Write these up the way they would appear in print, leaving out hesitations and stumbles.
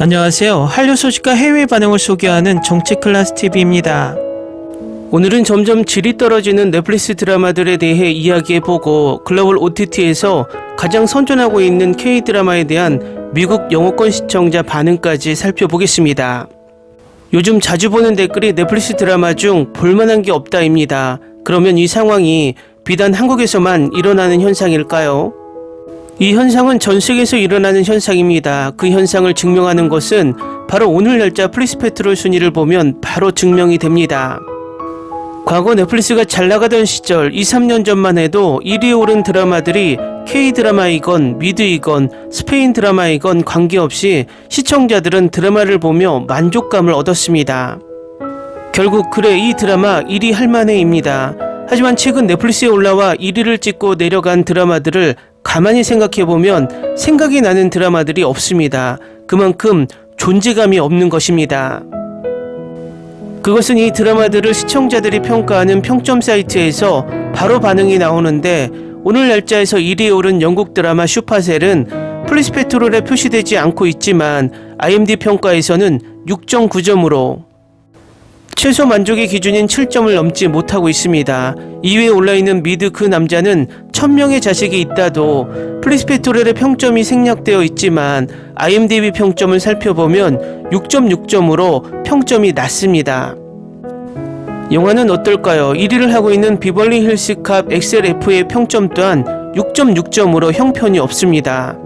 안녕하세요. 한류 소식과 해외 반응을 소개하는 정치클래스TV입니다. 오늘은 점점 질이 떨어지는 넷플릭스 드라마들에 대해 이야기해보고 글로벌 OTT에서 가장 선전하고 있는 K-드라마에 대한 미국 영어권 시청자 반응까지 살펴보겠습니다. 요즘 자주 보는 댓글이 넷플릭스 드라마 중 볼만한 게 없다입니다. 그러면 이 상황이 비단 한국에서만 일어나는 현상일까요? 이 현상은 전 세계에서 일어나는 현상입니다. 그 현상을 증명하는 것은 바로 오늘 날짜 플리스페트롤 순위를 보면 바로 증명이 됩니다. 과거 넷플릭스가 잘 나가던 시절 2-3년 전만 해도 1위에 오른 드라마들이 K-드라마이건 미드이건 스페인 드라마이건 관계없이 시청자들은 드라마를 보며 만족감을 얻었습니다. 결국 그래 이 드라마 1위 할만해입니다. 하지만 최근 넷플릭스에 올라와 1위를 찍고 내려간 드라마들을 가만히 생각해보면 생각이 나는 드라마들이 없습니다. 그만큼 존재감이 없는 것입니다. 그것은 이 드라마들을 시청자들이 평가하는 평점 사이트에서 바로 반응이 나오는데 오늘 날짜에서 1위에 오른 영국 드라마 슈퍼셀은 플리스페트롤에 표시되지 않고 있지만 IMDb 평가에서는 6.9점으로 최소 만족의 기준인 7점을 넘지 못하고 있습니다. 2위에 올라있는 미드 그 남자는 1000명의 자식이 있다도 플리스페트롤의 평점이 생략되어 있지만 IMDb 평점을 살펴보면 6.6점으로 평점이 낮습니다. 영화는 어떨까요? 1위를 하고 있는 비벌리 힐스 캅 XLF의 평점 또한 6.6점으로 형편이 없습니다.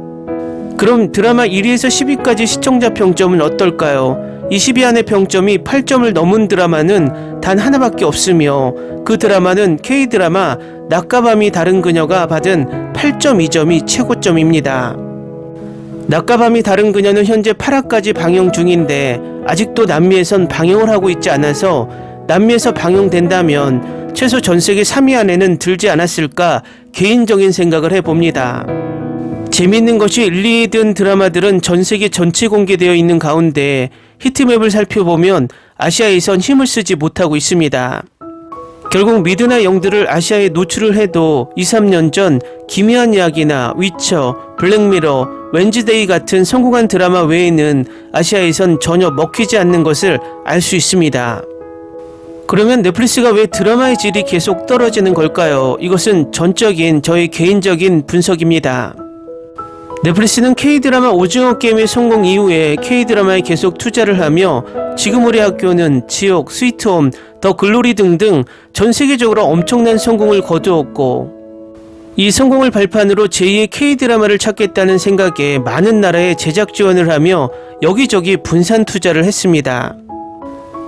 그럼 드라마 1위에서 10위까지 시청자 평점은 어떨까요? 20위 안의 평점이 8점을 넘은 드라마는 단 하나밖에 없으며 그 드라마는 K-드라마 낮과 밤이 다른 그녀가 받은 8.2점이 최고점입니다. 낮과 밤이 다른 그녀는 현재 8화까지 방영 중인데 아직도 남미에선 방영을 하고 있지 않아서 남미에서 방영된다면 최소 전세계 3위 안에는 들지 않았을까 개인적인 생각을 해봅니다. 재미있는 것이 릴리든 드라마들은 전세계 전체 공개되어 있는 가운데 히트맵을 살펴보면 아시아에선 힘을 쓰지 못하고 있습니다. 결국 미드나 영들을 아시아에 노출을 해도 2-3년 전 기묘한 이야기나 위쳐, 블랙미러, 웬즈데이 같은 성공한 드라마 외에는 아시아에선 전혀 먹히지 않는 것을 알 수 있습니다. 그러면 넷플릭스가 왜 드라마의 질이 계속 떨어지는 걸까요? 이것은 전적인 저의 개인적인 분석입니다. 넷플릭스는 K-드라마 오징어 게임의 성공 이후에 K-드라마에 계속 투자를 하며 지금 우리 학교는 지옥, 스위트홈, 더 글로리 등등 전 세계적으로 엄청난 성공을 거두었고 이 성공을 발판으로 제2의 K-드라마를 찾겠다는 생각에 많은 나라에 제작 지원을 하며 여기저기 분산 투자를 했습니다.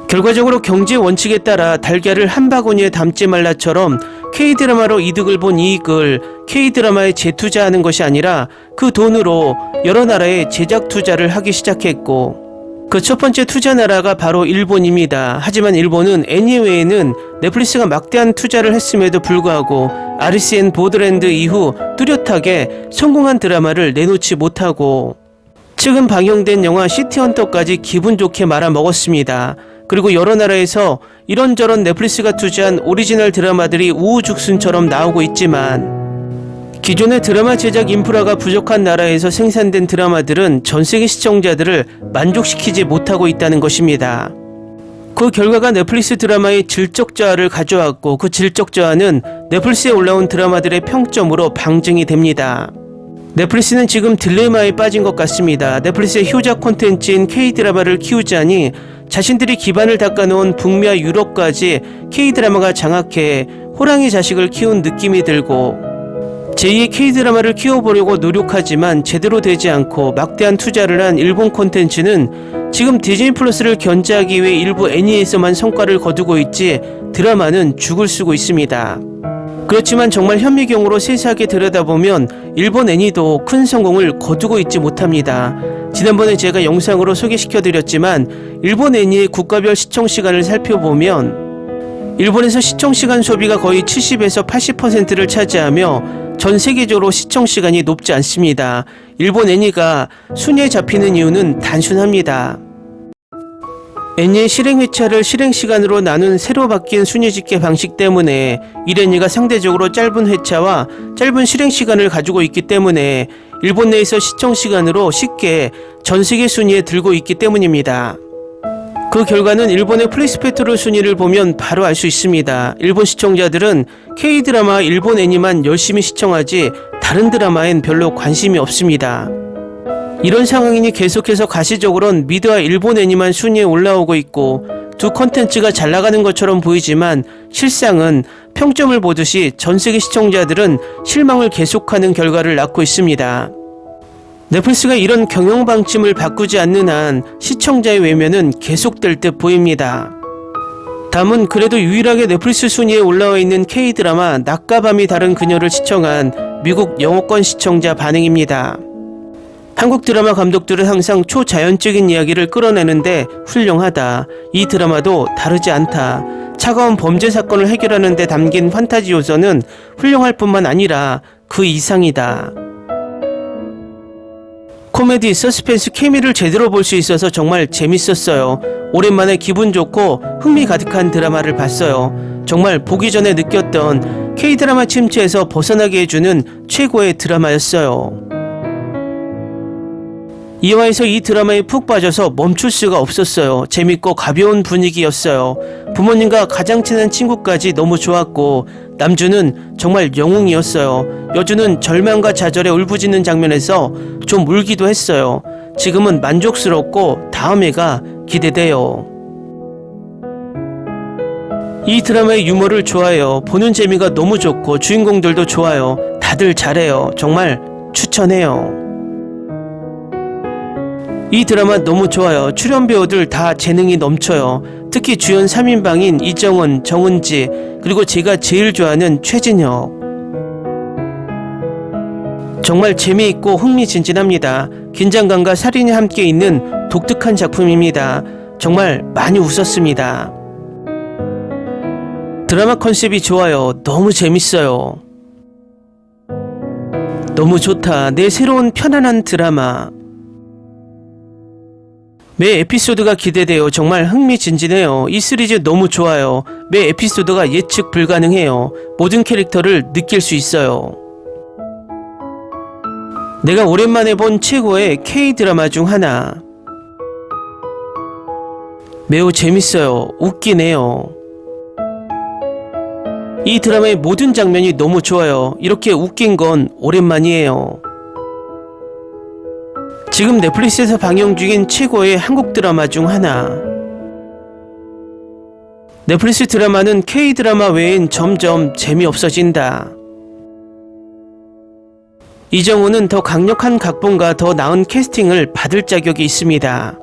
결과적으로 경제 원칙에 따라 달걀을 한 바구니에 담지 말라처럼 K-드라마로 이득을 본 이익을 K-드라마에 재투자하는 것이 아니라 그 돈으로 여러 나라에 제작 투자를 하기 시작했고 그 첫 번째 투자 나라가 바로 일본입니다. 하지만 일본은 애니 외에는 넷플릭스가 막대한 투자를 했음에도 불구하고 RCN 보드랜드 이후 뚜렷하게 성공한 드라마를 내놓지 못하고 최근 방영된 영화 시티헌터까지 기분 좋게 말아먹었습니다. 그리고 여러 나라에서 이런저런 넷플릭스가 투자한 오리지널 드라마들이 우후죽순처럼 나오고 있지만 기존의 드라마 제작 인프라가 부족한 나라에서 생산된 드라마들은 전 세계 시청자들을 만족시키지 못하고 있다는 것입니다. 그 결과가 넷플릭스 드라마의 질적 저하를 가져왔고 그 질적 저하는 넷플릭스에 올라온 드라마들의 평점으로 방증이 됩니다. 넷플릭스는 지금 딜레마에 빠진 것 같습니다. 넷플릭스의 효자 콘텐츠인 K-드라마를 키우자니 자신들이 기반을 닦아놓은 북미와 유럽까지 K-드라마가 장악해 호랑이 자식을 키운 느낌이 들고 제2의 K-드라마를 키워보려고 노력하지만 제대로 되지 않고 막대한 투자를 한 일본 콘텐츠는 지금 디즈니 플러스를 견제하기 위해 일부 애니에서만 성과를 거두고 있지 드라마는 죽을 쓰고 있습니다. 그렇지만 정말 현미경으로 세세하게 들여다보면 일본 애니도 큰 성공을 거두고 있지 못합니다. 지난번에 제가 영상으로 소개시켜드렸지만 일본 애니의 국가별 시청시간을 살펴보면 일본에서 시청시간 소비가 거의 70에서 80%를 차지하며 전 세계적으로 시청시간이 높지 않습니다. 일본 애니가 순위에 잡히는 이유는 단순합니다. 애니의 실행 회차를 실행 시간으로 나눈 새로 바뀐 순위 집계 방식 때문에 1애니가 상대적으로 짧은 회차와 짧은 실행 시간을 가지고 있기 때문에 일본 내에서 시청 시간으로 쉽게 전 세계 순위에 들고 있기 때문입니다. 그 결과는 일본의 플레이스페트롤 순위를 보면 바로 알 수 있습니다. 일본 시청자들은 K드라마 일본 애니만 열심히 시청하지 다른 드라마엔 별로 관심이 없습니다. 이런 상황이니 계속해서 가시적으론 미드와 일본 애니만 순위에 올라오고 있고 두 컨텐츠가 잘 나가는 것처럼 보이지만 실상은 평점을 보듯이 전세계 시청자들은 실망을 계속하는 결과를 낳고 있습니다. 넷플릭스가 이런 경영 방침을 바꾸지 않는 한 시청자의 외면은 계속될 듯 보입니다. 다음은 그래도 유일하게 넷플릭스 순위에 올라와 있는 K드라마 낮과 밤이 다른 그녀를 시청한 미국 영어권 시청자 반응입니다. 한국 드라마 감독들은 항상 초자연적인 이야기를 끌어내는데 훌륭하다. 이 드라마도 다르지 않다. 차가운 범죄 사건을 해결하는 데 담긴 판타지 요소는 훌륭할 뿐만 아니라 그 이상이다. 코미디, 서스펜스, 케미를 제대로 볼 수 있어서 정말 재밌었어요. 오랜만에 기분 좋고 흥미 가득한 드라마를 봤어요. 정말 보기 전에 느꼈던 K드라마 침체에서 벗어나게 해주는 최고의 드라마였어요. 이화에서 이 드라마에 푹 빠져서 멈출 수가 없었어요. 재밌고 가벼운 분위기였어요. 부모님과 가장 친한 친구까지 너무 좋았고 남주는 정말 영웅이었어요. 여주는 절망과 좌절에 울부짖는 장면에서 좀 울기도 했어요. 지금은 만족스럽고 다음 회가 기대돼요. 이 드라마의 유머를 좋아해요. 보는 재미가 너무 좋고 주인공들도 좋아요. 다들 잘해요. 정말 추천해요. 이 드라마 너무 좋아요. 출연 배우들 다 재능이 넘쳐요. 특히 주연 3인방인 이정은, 정은지, 그리고 제가 제일 좋아하는 최진혁. 정말 재미있고 흥미진진합니다. 긴장감과 살인이 함께 있는 독특한 작품입니다. 정말 많이 웃었습니다. 드라마 컨셉이 좋아요. 너무 재밌어요. 너무 좋다. 내 새로운 편안한 드라마. 매 에피소드가 기대돼요. 정말 흥미진진해요. 이 시리즈 너무 좋아요. 매 에피소드가 예측 불가능해요. 모든 캐릭터를 느낄 수 있어요. 내가 오랜만에 본 최고의 K드라마 중 하나. 매우 재밌어요. 웃기네요. 이 드라마의 모든 장면이 너무 좋아요. 이렇게 웃긴 건 오랜만이에요. 지금 넷플릭스에서 방영 중인 최고의 한국 드라마 중 하나. 넷플릭스 드라마는 K드라마 외엔 점점 재미없어진다. 이정우는 더 강력한 각본과 더 나은 캐스팅을 받을 자격이 있습니다.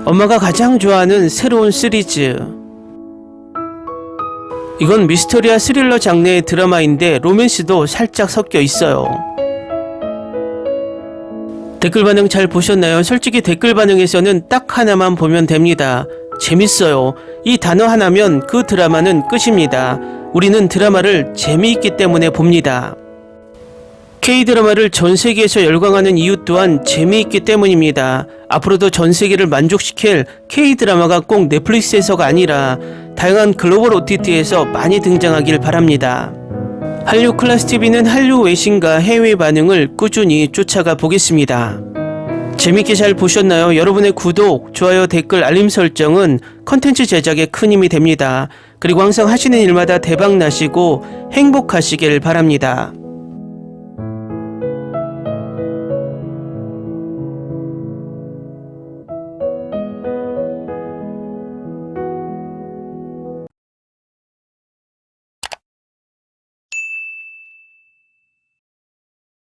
엄마가 가장 좋아하는 새로운 시리즈. 이건 미스터리와 스릴러 장르의 드라마인데 로맨스도 살짝 섞여 있어요. 댓글 반응 잘 보셨나요? 솔직히 댓글 반응에서는 딱 하나만 보면 됩니다. 재밌어요. 이 단어 하나면 그 드라마는 끝입니다. 우리는 드라마를 재미있기 때문에 봅니다. K드라마를 전 세계에서 열광하는 이유 또한 재미있기 때문입니다. 앞으로도 전 세계를 만족시킬 K드라마가 꼭 넷플릭스에서가 아니라 다양한 글로벌 OTT에서 많이 등장하길 바랍니다. 한류 클래스TV는 한류 외신과 해외 반응을 꾸준히 쫓아가 보겠습니다. 재밌게 잘 보셨나요? 여러분의 구독, 좋아요, 댓글, 알림 설정은 컨텐츠 제작에 큰 힘이 됩니다. 그리고 항상 하시는 일마다 대박 나시고 행복하시길 바랍니다.